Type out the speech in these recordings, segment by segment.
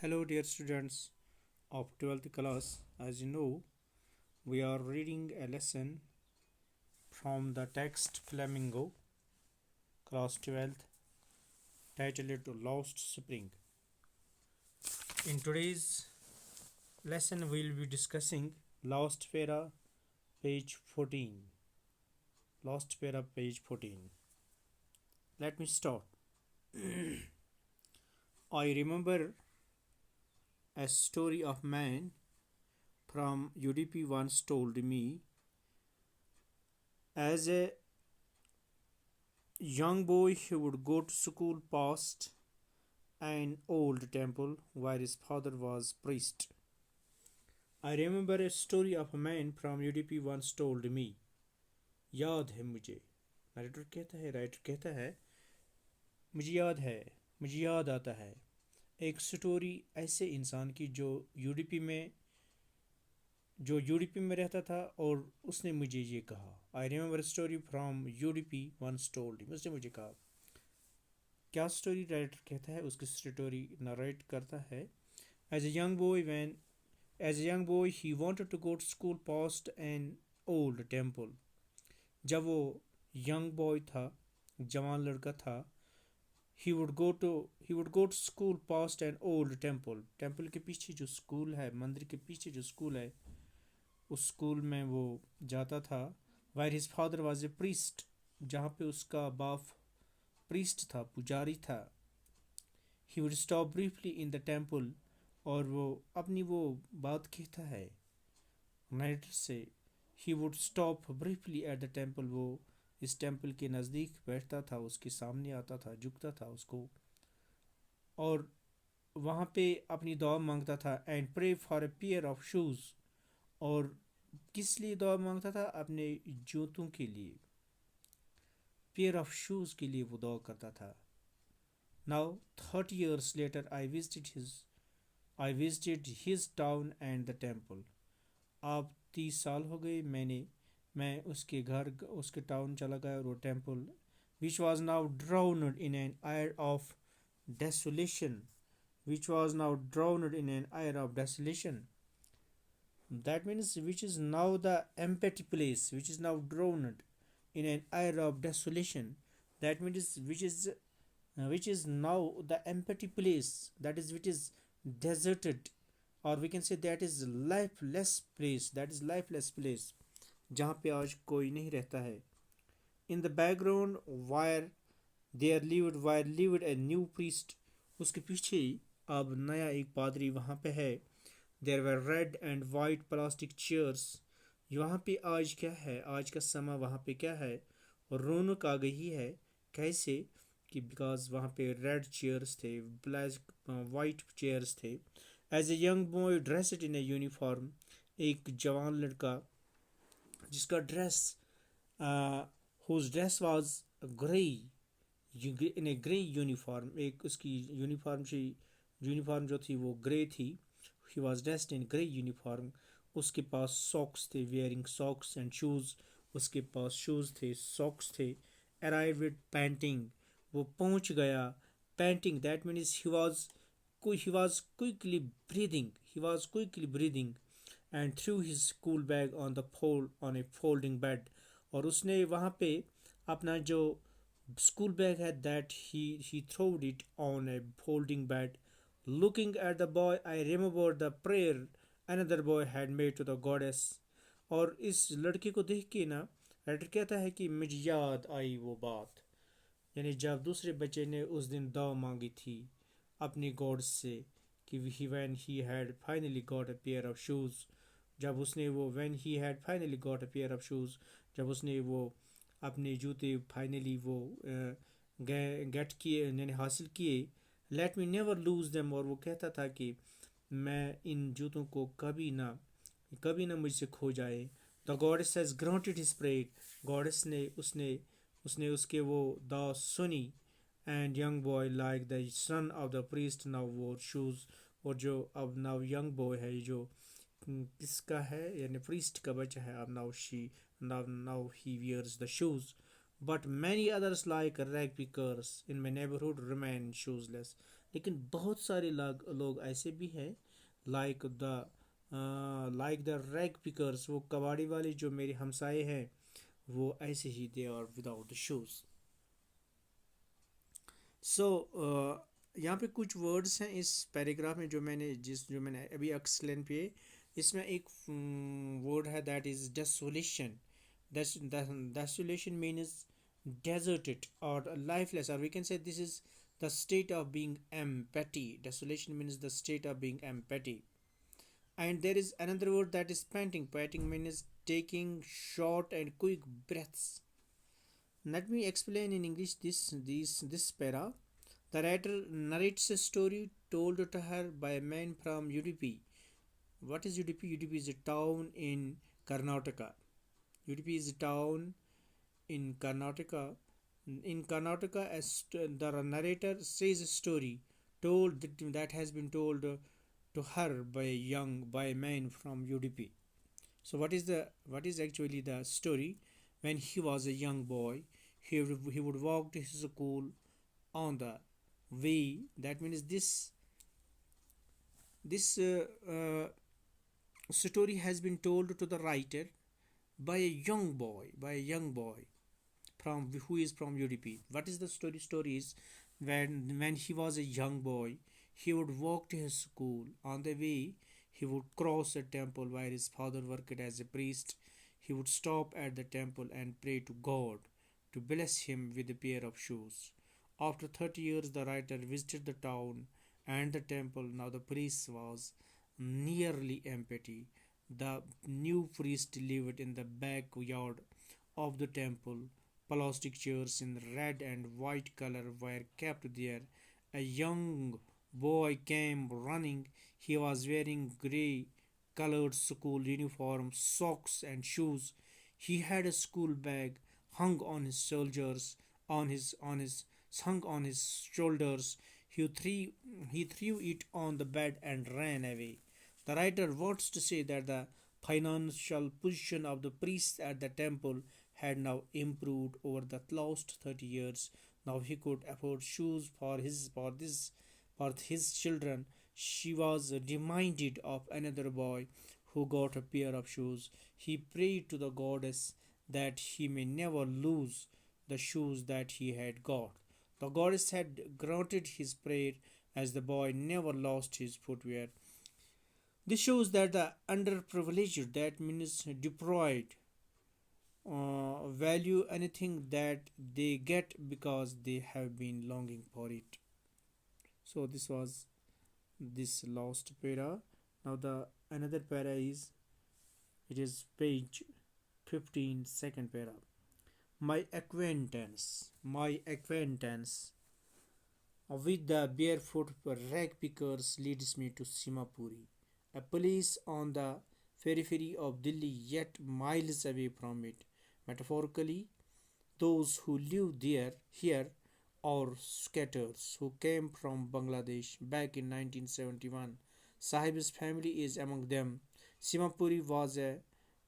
Hello, dear students of 12th class. As you know, we are reading a lesson from the text Flamingo, class 12th, titled Lost Spring. In today's lesson, we will be discussing Lost Para, page 14. Lost Para, page 14. Let me start. I remember a story of man from UDP once told me. As a young boy, he would go to school past an old temple where his father was priest. I remember a story of a man from UDP once told me. याद है मुझे. Writer कहता है मुझे याद आता है एक स्टोरी ऐसे इंसान की जो यूडीपी में रहता था और उसने मुझे ये कहा. I remember story from Udupi once told, उसने मुझे कहा. क्या स्टोरी राइटर कहता है, उसकी स्टोरी नरेट करता है. As a young boy when as a young boy he wanted to go to school past an old temple. जब वो यंग बॉय था, जवान लड़का था, he would go to school past an old temple के पीछे जो स्कूल है, मंदिर के पीछे जो स्कूल है, उस स्कूल में वो जाता था. where his father was a priest, जहाँ पे उसका बाप प्रीस्ट था, पुजारी था. he would stop briefly in the temple, और वो अपनी वो बात कहता है नाइटर से. he would stop briefly at the temple, वो इस टेम्पल के नज़दीक बैठता था, उसके सामने आता था, झुकता था उसको, और वहाँ पे अपनी दुआ मांगता था. And pray for a pair of shoes, और किस लिए दुआ मांगता था? अपने जूतों के लिए, पेयर ऑफ शूज़ के लिए वो दुआ करता था. Now 30 years later I visited his town and the temple. अब 30 साल हो गए, मैं उसके घर, उसके टाउन चला गया, और वो temple which was now drowned in an air of desolation which was now drowned in an air of desolation. That means which is now the empty place, which is now drowned in an air of desolation. That means which is now the empty place, that is which is deserted, or we can say that is lifeless place, जहाँ पे आज कोई नहीं रहता है. In the background where lived a new priest, उसके पीछे अब नया एक पादरी वहाँ पे है. There were red and white plastic chairs. वहाँ पे आज क्या है, आज का समा वहाँ पे क्या है, और रौनक आ गई है. कैसे कि बिकॉज वहाँ पे रेड चेयर्स थे, ब्लैक वाइट चेयर्स थे. As a young boy dressed in a uniform, एक जवान लड़का जिसका dress whose dress was grey, in a grey uniform, एक उसकी यूनिफॉर्म जो थी वो ग्रे थी. he was dressed in grey uniform. उसके पास सॉक्स थे, wearing socks and shoes, उसके पास शूज़ थे, सॉक्स थे. arrived panting, वो पहुंच गया. panting, that means he was quickly breathing and threw his school bag on a folding bed. और उसने वहाँ पे अपना जो स्कूल बैग है, that he throwed it on a folding bed. Looking at the boy, I remembered the prayer another boy had made to the goddess. और इस लड़के को देख के ना, राइटर कहता है कि मुझे याद आई वो बात, यानी जब दूसरे बच्चे ने उस दिन दुआ मांगी थी अपनी गॉड से कि when he had finally got a pair of shoes, जब उसने वो when he had finally got a pair of shoes, जब उसने वो अपने जूते फाइनली वो गेट किए, यानी हासिल किए. Let me never lose them, और वो कहता था कि मैं इन जूतों को कभी ना मुझसे खो जाए. The goddess has granted his prayer, goddess ने उसने उसके वो दुआ सुनी. And young boy like the son of the priest now वोर शूज, और जो अब नाउ यंग बॉय है, जो किसका है, यानी प्रीस्ट का बच्चा है, अब now he wears the shoes. But many others like rag pickers in my neighborhood remain shoeless. लेकिन बहुत सारे लोग ऐसे भी हैं, like the like the rag pickers, वो कबाड़ी वाले जो मेरे हमसाए हैं, वो ऐसे ही they are without the shoes. So यहाँ पे कुछ वर्ड्स हैं इस पैराग्राफ में जो मैंने अभी एक्सप्लेन किए। इसमें एक वर्ड है that is desolation. Desolation means deserted or lifeless, or we can say this is the state of being empty. Desolation means the state of being empty. And there is another word that is panting. Panting means taking short and quick breaths. Let me explain in English this para. The writer narrates a story told to her by a man from UDP. What is UDP? UDP is a town in Karnataka. UDP is a town in Karnataka. In Karnataka, the narrator says a story that has been told to her by a man from UDP. So what is actually the story? When he was a young boy, he would walk to his school on the way. That means this story has been told to the writer by a young boy from who is from UDP. What is the story? Story is when he was a young boy, he would walk to his school. On the way, he would cross a temple where his father worked as a priest. He would stop at the temple and pray to God to bless him with a pair of shoes. After 30 years, the writer visited the town and the temple. Now the priest was nearly empty. The new priest lived in the backyard of the temple. Plastic chairs in red and white color were kept there. A young boy came running. He was wearing grey colored school uniform, socks and shoes. He had a school bag hung on his shoulders, on his hung on his shoulders. He threw it on the bed and ran away. The writer wants to say that the financial position of the priests at the temple had now improved over the last 30 years. Now he could afford shoes for his children. She was reminded of another boy who got a pair of shoes. He prayed to the goddess that he may never lose the shoes that he had got. The goddess had granted his prayer as the boy never lost his footwear. This shows that the underprivileged, that means deprived, value anything that they get because they have been longing for it. So this was this last para. Now the another para is, it is page 15, second para. My acquaintance with the barefoot rag pickers leads me to Simapuri, a place on the periphery of Delhi, yet miles away from it. Metaphorically, those who live here are scatters who came from Bangladesh back in 1971. Sahib's family is among them. Simapuri was a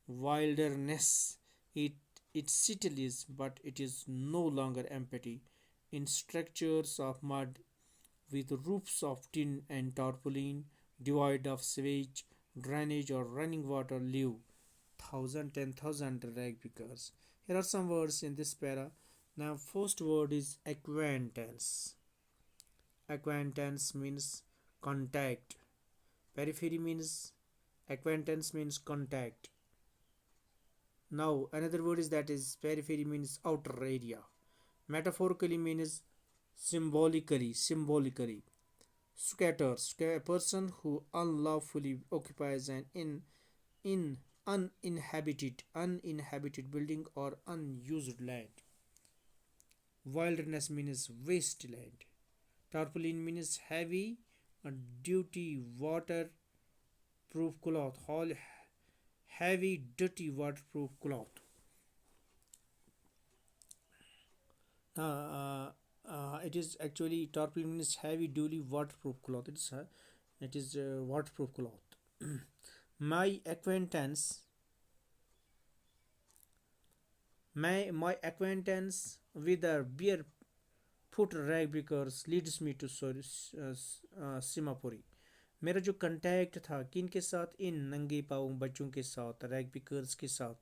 wilderness. It it still is, but it is no longer empty. In structures of mud with roofs of tin and tarpaulin, devoid of sewage, drainage, or running water, live ten thousand rag pickers. Here are some words in this para. Now, first word is acquaintance. Acquaintance means contact. Periphery means acquaintance means contact. Now, another word is that is periphery means outer area. Metaphorically means symbolically. Scatters, a person who unlawfully occupies an in uninhabited building or unused land. Wilderness means wasteland. Tarpaulin means heavy duty waterproof cloth. Heavy dirty waterproof cloth. It is actually tarpaulin is heavy duty waterproof cloth. It is waterproof cloth. my acquaintance my acquaintance with a foot rag pickers leads me to Seemapuri. मेरा जो contact था किन के साथ, इन नंगे पाँव बच्चों के साथ, रैग बिकर्स के साथ,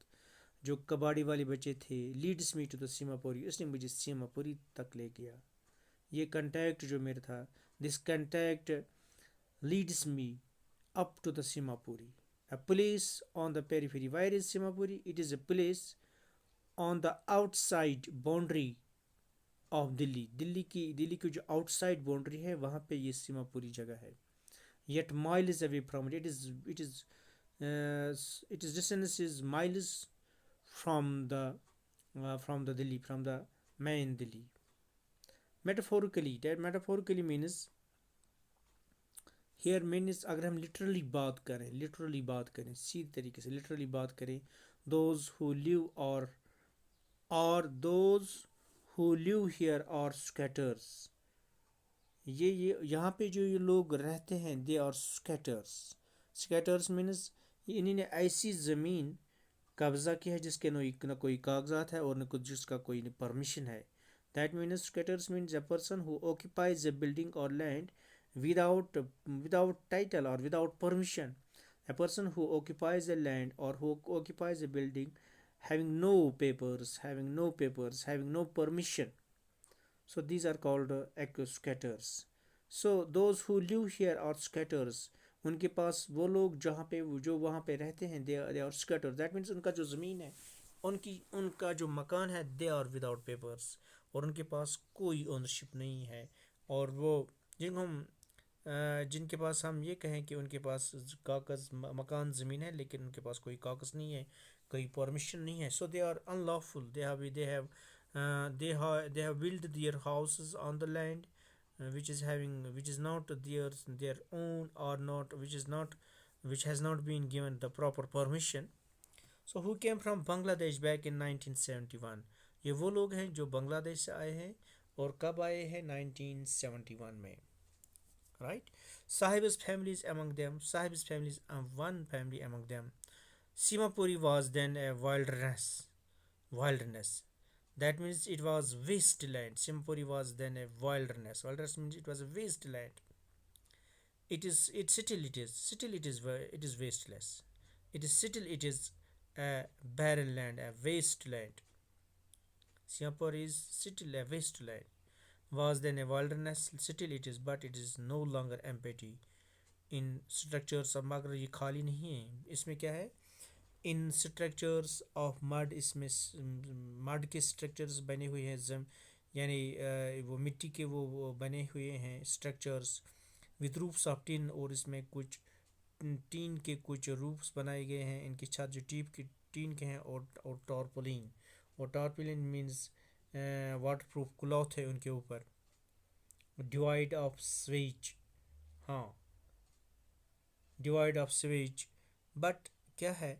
जो कबाड़ी वाले बच्चे थे। Leads me to the Seemapuri, उसने मुझे सीमापुरी तक ले गया। ये कंटैक्ट जो मेरा था, this contact leads me up to the Simapuri. A place on the periphery. Where is Simapuri? It is a place on the outside boundary of Delhi. Delhi की जो outside boundary है वहाँ पे ये सीमापुरी जगह है। Yet miles away from it. Its distance is miles from the Delhi, from the main Delhi. Metaphorically, that metaphorically means here means अगर हम लिटरली बात करें सीधी तरीके से लिटरली बात करें, दोज हु लिव और दोज हु लिव हियर और स्कैटर्स, ये यहाँ पे जो ये लोग रहते हैं they are squatters. Squatters means इन्होंने ऐसी ज़मीन कब्ज़ा किया है जिसके न कोई कागजात है और न कुछ जिसका कोई परमिशन है। That means scatters means a person who occupies a building और land without title or without permission. A person who occupies a land or who occupies a building having no papers, having no permission. So these are called squatters. So those who live here are squatters. उनके पास वो लोग जहाँ पे जो वहाँ पे रहते हैं they are squatters. That means उनका जो ज़मीन है, उनका जो मकान है they are without papers, और उनके पास कोई ओनरशिप नहीं है। और वो जिनके पास हम ये कहें कि उनके पास कागज़ मकान ज़मीन है लेकिन उनके पास कोई कागज़ नहीं है, कोई परमिशन नहीं है। So they are unlawful, they have built their houses on the land which is not their own, or not which has not been given the proper permission. So who came from Bangladesh back in 1971? ये वो लोग हैं जो बांग्लादेश से आए हैं, और कब आए हैं? 1971 में, right? Sahib's families among them. Sahib's families, one family among them. Simapuri was then a wilderness. That means it was wasteland. Simapuri was then a wilderness. Wilderness means it was a wasteland. It is. It still it is. Still it is. It is wasteless. It is still it is a barren land, a wasteland. Simapuri is still a wasteland. Was then a wilderness, still it is, but it is no longer empty. In structures of मगर ये खाली नहीं है, इसमें क्या है? इन structures of mud, इसमें mud के स्ट्रक्चर्स बने हुए हैं, यानी वो मिट्टी के वो बने हुए हैं structures with roofs of tin, और इसमें कुछ टीन के कुछ रूफ्स बनाए गए हैं। इनकी छत जो टीन के हैं, और tarpaulin means waterproof cloth है उनके ऊपर। डिवाइड ऑफ स्वेज, हाँ, डिवाइड ऑफ स्वेज, बट क्या है?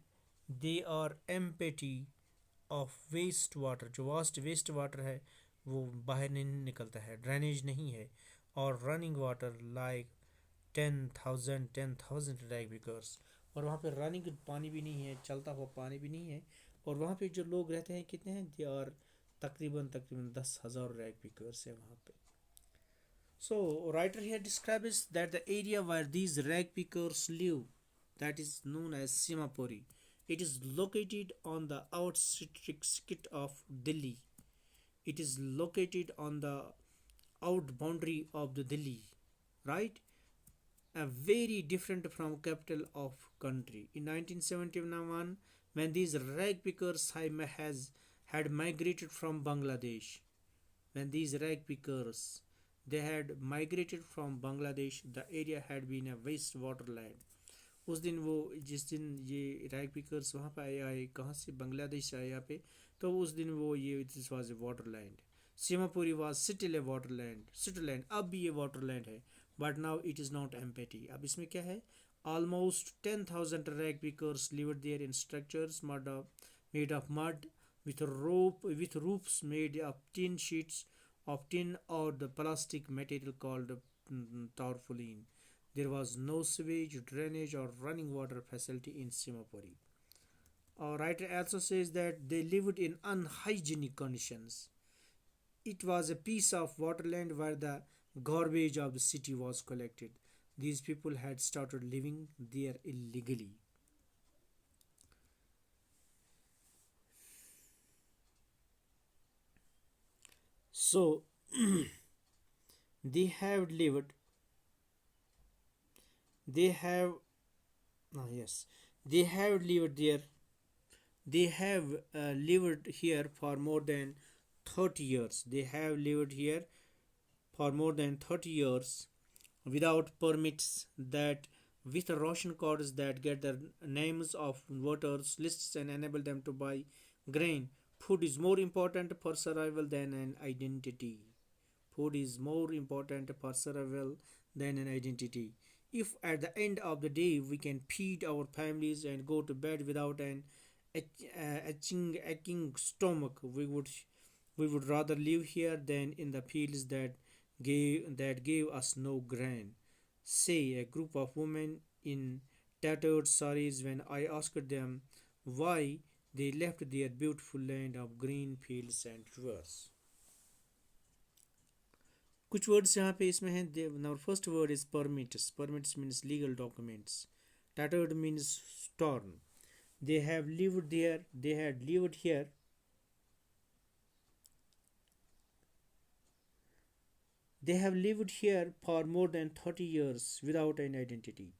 They are empty of waste water, जो वेस्ट वाटर है वो बाहर नहीं निकलता है, ड्रेनेज नहीं है। और रनिंग वाटर लाइक 10,000 रैग बिकर्स, और वहाँ पे रनिंग पानी भी नहीं है, चलता हुआ पानी भी नहीं है। और वहाँ पे जो लोग रहते हैं कितने हैं? दे आर तकरीबन 10,000 रैग बिकर्स है वहाँ पे। So writer here describes that the area where these rag pickers live, that is known as Simapuri. It is located on the outskirts of Delhi. It is located on the out boundary of the Delhi, right? A very different from capital of country. In 1971, when these rag pickers had migrated from Bangladesh, when these rag pickers they had migrated from Bangladesh, the area had been a waste water land. उस दिन वो जिस दिन ये rag pickers वहाँ पे आए कहाँ से? बांग्लादेश से आए यहाँ पे, तो उस दिन वो ये this was a water land. Seemapuri was still a water land, अब भी ये वाटर लैंड है, but now it is not empty. अब इसमें क्या है? Almost 10,000 rag pickers lived there in structures made of mud with roofs made of tin sheets of tin or the plastic material called tarpaulin. There was no sewage, drainage, or running water facility in Simapuri. Our writer also says that they lived in unhygienic conditions. It was a piece of waterland where the garbage of the city was collected. These people had started living there illegally. So they have lived, they have, yes, they have lived there, they have lived here for more than 30 years. They have lived here for more than 30 years without permits, that with ration cards that get the names of voters lists and enable them to buy grain. Food is more important for survival than an identity. Food is more important for survival than an identity. If at the end of the day we can feed our families and go to bed without an aching stomach, we would rather live here than in the fields that gave us no grain. Say a group of women in tattered saris when I asked them why they left their beautiful land of green fields and rivers. कुछ words यहाँ पे इसमें हैं. Now first word is permits. Permits means legal documents. Tattered means torn. They have lived there. They had lived here. They have lived here for more than 30 years without an identity.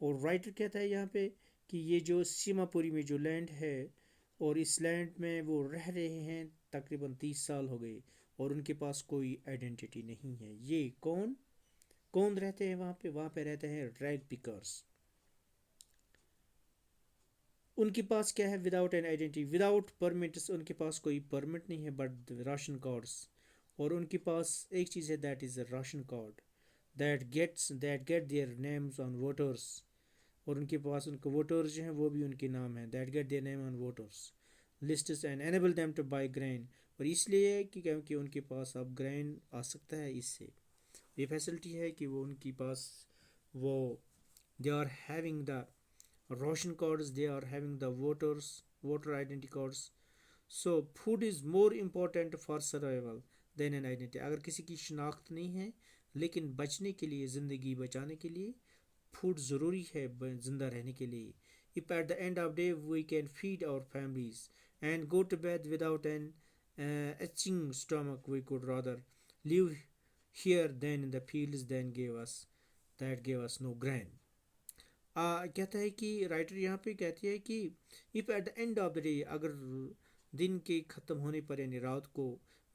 और writer कहता है यहाँ पे कि ये जो सीमापुरी में जो लैंड है, और इस लैंड में वो रह रहे हैं तकरीबन 30 साल हो गए, और उनके पास कोई आइडेंटिटी नहीं है. ये कौन कौन रहते हैं वहाँ पे रहते हैं रैग पिकर्स. उनके पास क्या है? Without an identity, without permits. उनके पास कोई परमिट नहीं है बट राशन कार्ड्स. और उनके पास एक चीज़ है, that is a ration card that get their names on voters. और उनके पास उनके वोटर्स जो हैं वो भी उनके नाम हैं, that get their name on voters list and enable them two by grain. और इसलिए कि क्योंकि उनके पास अब ग्रेन आ सकता है, इससे ये फैसिलिटी है कि वो उनके पास वो they are having the ration cards, they are having the voter identity cards. So food is more important for survival than an identity. अगर किसी की शनाख्त नहीं है, लेकिन बचने के लिए, ज़िंदगी बचाने के लिए फूड ज़रूरी है ज़िंदा रहने के लिए. If at the end of day we can feed our families and go to bed without an itching stomach, we could rather live here than in the fields that gave us no grain. कहता है कि writer यहाँ पे कहती है कि if at the end of the day, अगर दिन के ख़त्म होने पर यानी रात को,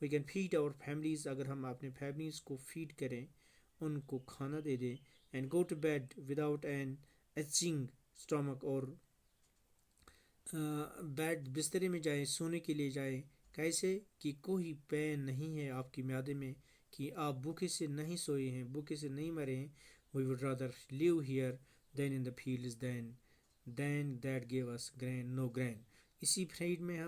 we can feed our families, अगर हम अपने फैमिलीज़ को फीड करें, उनको खाना दे दें, and go to bed without an aching stomach, और बेड बिस्तरे में जाए, सोने के लिए जाए, कैसे कि कोई पेन नहीं है आपकी म्यादे में, कि आप भूखे से नहीं सोए हैं, भूखे से नहीं मरे हैं. We would rather live here than in the fields than that give us grain no grain. इसी फील्ड में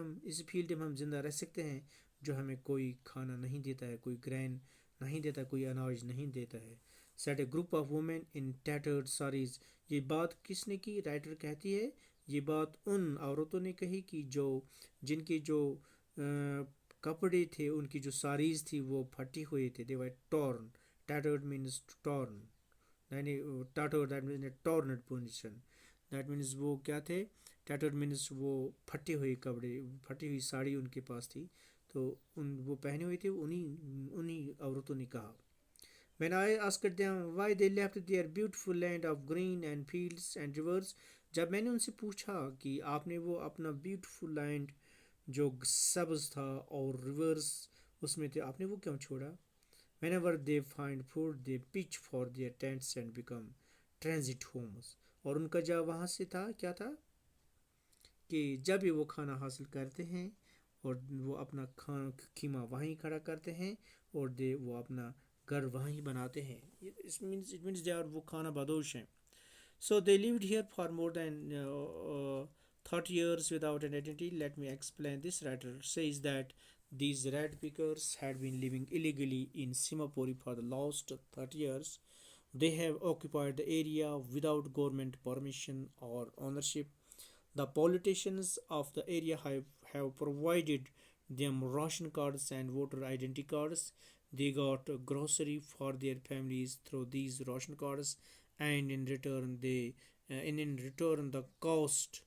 हम जिंदा रह सकते हैं जो हमें कोई खाना नहीं देता है, कोई ग्रैन नहीं देता, कोई अनाज नहीं देता है. Set A group of women in tattered saris. ये बात किसने की? राइटर कहती है ये बात उन औरतों ने कही कि जिनके जो कपड़े थे, उनकी जो साड़ीज थी वो फटी हुई थे. दे वर टॉर्न. टैटर्ड मीन्स टॉर्न, यानी tattered that means torn position. That means वो क्या थे? टैटर्ड मीन्स वो फटे हुए कपड़े, फटी हुई साड़ी उनके पास थी, तो वो पहने हुए थे. उन्हीं उन्हीं औरतों ने कहा. When I asked them why they left their beautiful land of green and fields and rivers, जब मैंने उनसे पूछा कि आपने वो अपना ब्यूटीफुल लैंड जो सब्ज था और रिवर्स उसमें थे, आपने वो क्यों छोड़ा? Whenever they find food, they pitch for their tents and become transit homes. और उनका जब वहाँ से था, क्या था कि जब भी वो खाना हासिल करते हैं और वो अपना खीमा वहीं खड़ा करते हैं, और वो अपना घर वहीं बनाते हैं. इट मीन्स दे आर वो खाना बदोश हैं. So they lived here for more than 30 years without an identity. Let me explain. This writer says that these red pickers had been living illegally in Simapuri for the last 30 years. They have occupied the area without government permission or ownership. The politicians of the area have provided them ration cards and voter identity cards. They got grocery for their families through these ration cards, and in return they cost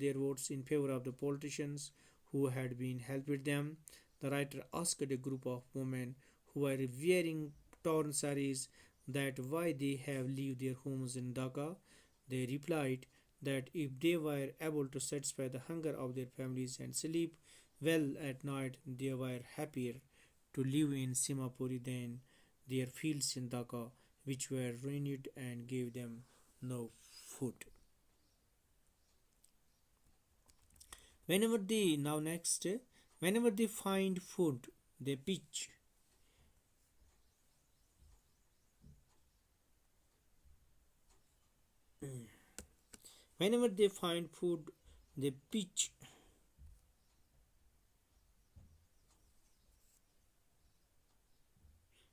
their votes in favor of the politicians who had been helped them. The writer asked a group of women who were wearing torn saris that why they have leave their homes in Dhaka. They replied that if they were able to satisfy the hunger of their families and sleep well at night, they were happier to live in Simapuri than their fields in Dhaka, which were ruined and gave them no food. Whenever they now next, whenever they find food, they pitch. Whenever they find food, they pitch.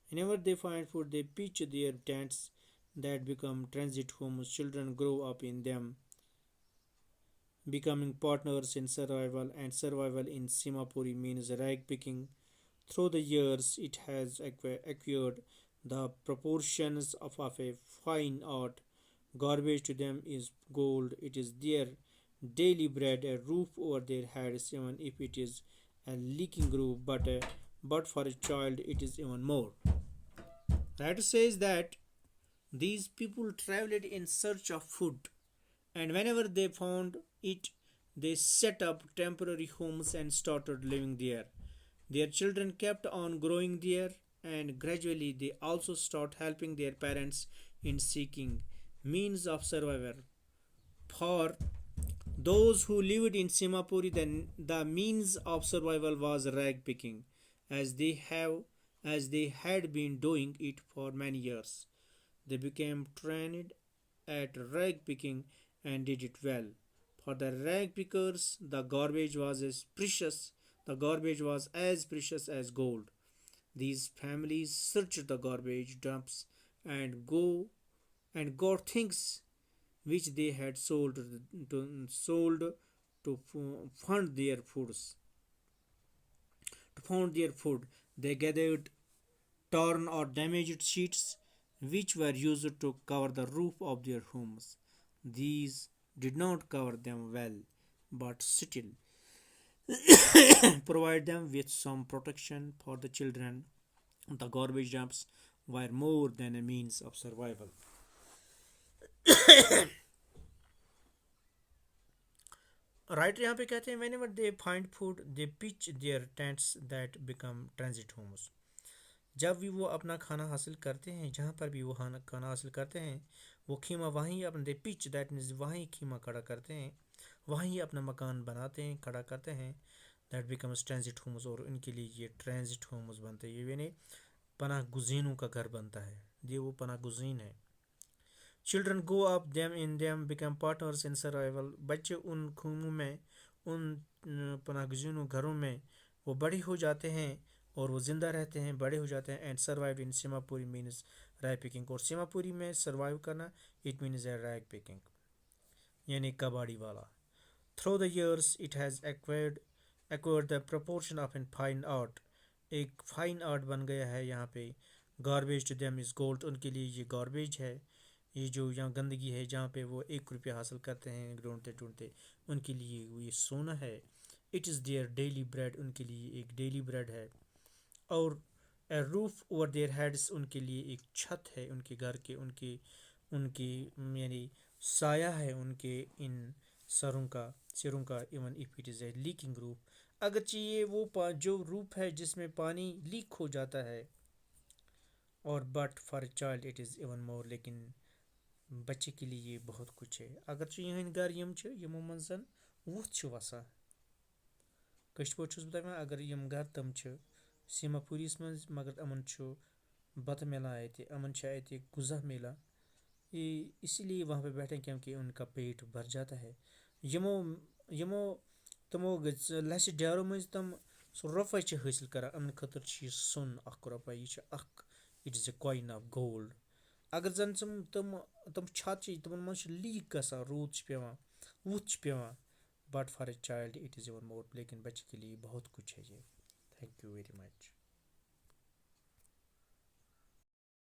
Whenever they find food, they pitch their tents that become transit homes. Children grow up in them, becoming partners in survival, and survival in Simapuri means rag picking. Through the years, it has acquired the proportions of a fine art. Garbage to them is gold. It is their daily bread, a roof over their heads, even if it is a leaking roof. But for a child, it is even more. Writer says that these people traveled in search of food, and whenever they found it, they set up temporary homes and started living there. Their children kept on growing there, and gradually they also start helping their parents in seeking means of survival. For those who lived in Simapuri, the means of survival was rag picking, as they have as they had been doing it for many years. They became trained at rag picking and did it well. For the rag pickers, the garbage was as precious as gold. These families searched the garbage dumps and go and got things which they had sold to fund their foods. To fund their food, they gathered torn or damaged sheets which were used to cover the roof of their homes. These did not cover them well, but still provide them with some protection for the children. The garbage dumps were more than a means of survival. Writer यहाँ पे कहते हैं whenever they find food they pitch their tents that become transit homes. जब भी वो अपना खाना हासिल करते हैं, जहाँ पर भी वो खाना हासिल करते हैं, वो खीमा वहीं अपने दे पिच दैट मीन्स वहीं खीमा खड़ा करते हैं, वहीं अपना मकान बनाते हैं, खड़ा करते हैं. दैट बिकम्स ट्रांजिट होम्स, और इनके लिए ये ट्रांजिट होम्स बनते हैं. ये यानी पनाह गुजीनों का घर बनता है. ये वो पनाह गुजीन है. Children go up them in them become partners in survival. बच्चे उन खूमों में, उन पनाह गुजीनों घरों में वो बड़े हो जाते हैं और वो ज़िंदा रहते हैं, बड़े हो जाते हैं. And survive in Seemapuri means rag picking. और सीमापुरी में सर्वाइव करना इट मीन्स है रैग पिकिंग, यानी कबाड़ी वाला. Through the years it has acquired the proportion of an fine art. एक फाइन आर्ट बन गया है यहाँ पे. Garbage to them is gold. उनके लिए ये गार्बेज है, ये जो यहाँ गंदगी है, जहाँ पे वो 1 रुपया हासिल करते हैं ढूंढते ढूंढते, उनके लिए वो ये सोना है. It is their daily bread. उनके लिए एक डेली ब्रेड है. और ए रूफ ओवर देयर हेड्स. उनके लिए एक छत है उनके घर के, उनकी उनकी यानी साया है उनके इन सिरों का. Even if it is a leaking roof. अगरचे ये वो जो रूफ है जिसमें पानी लीक हो जाता है, और but for child it is even more. लेकिन बच्चे के लिए ये बहुत कुछ है. अगरचे यहन घर यमो मंज वुथ वसान. कश पे बताना अगर यम घर तम सीमापुरीस मज, मगर अमन बत मिला अत, अमन अत गुज़ा मिला. ये इसीलिए वहाँ पे बैठे क्योंकि उनका पेट भर जाता है. यमो यमो तमो लस डारो मज तम सो रुपये हासिल कर. अमन खतर सुन अख रुपये. यह it is a coin of gold. अगर जन तम छत तमन मज लीक गसान, रूद पे वुथ पे but for a child it is even more, लेकिन बच्चे के लिए बहुत कुछ है ये। Thank you very much.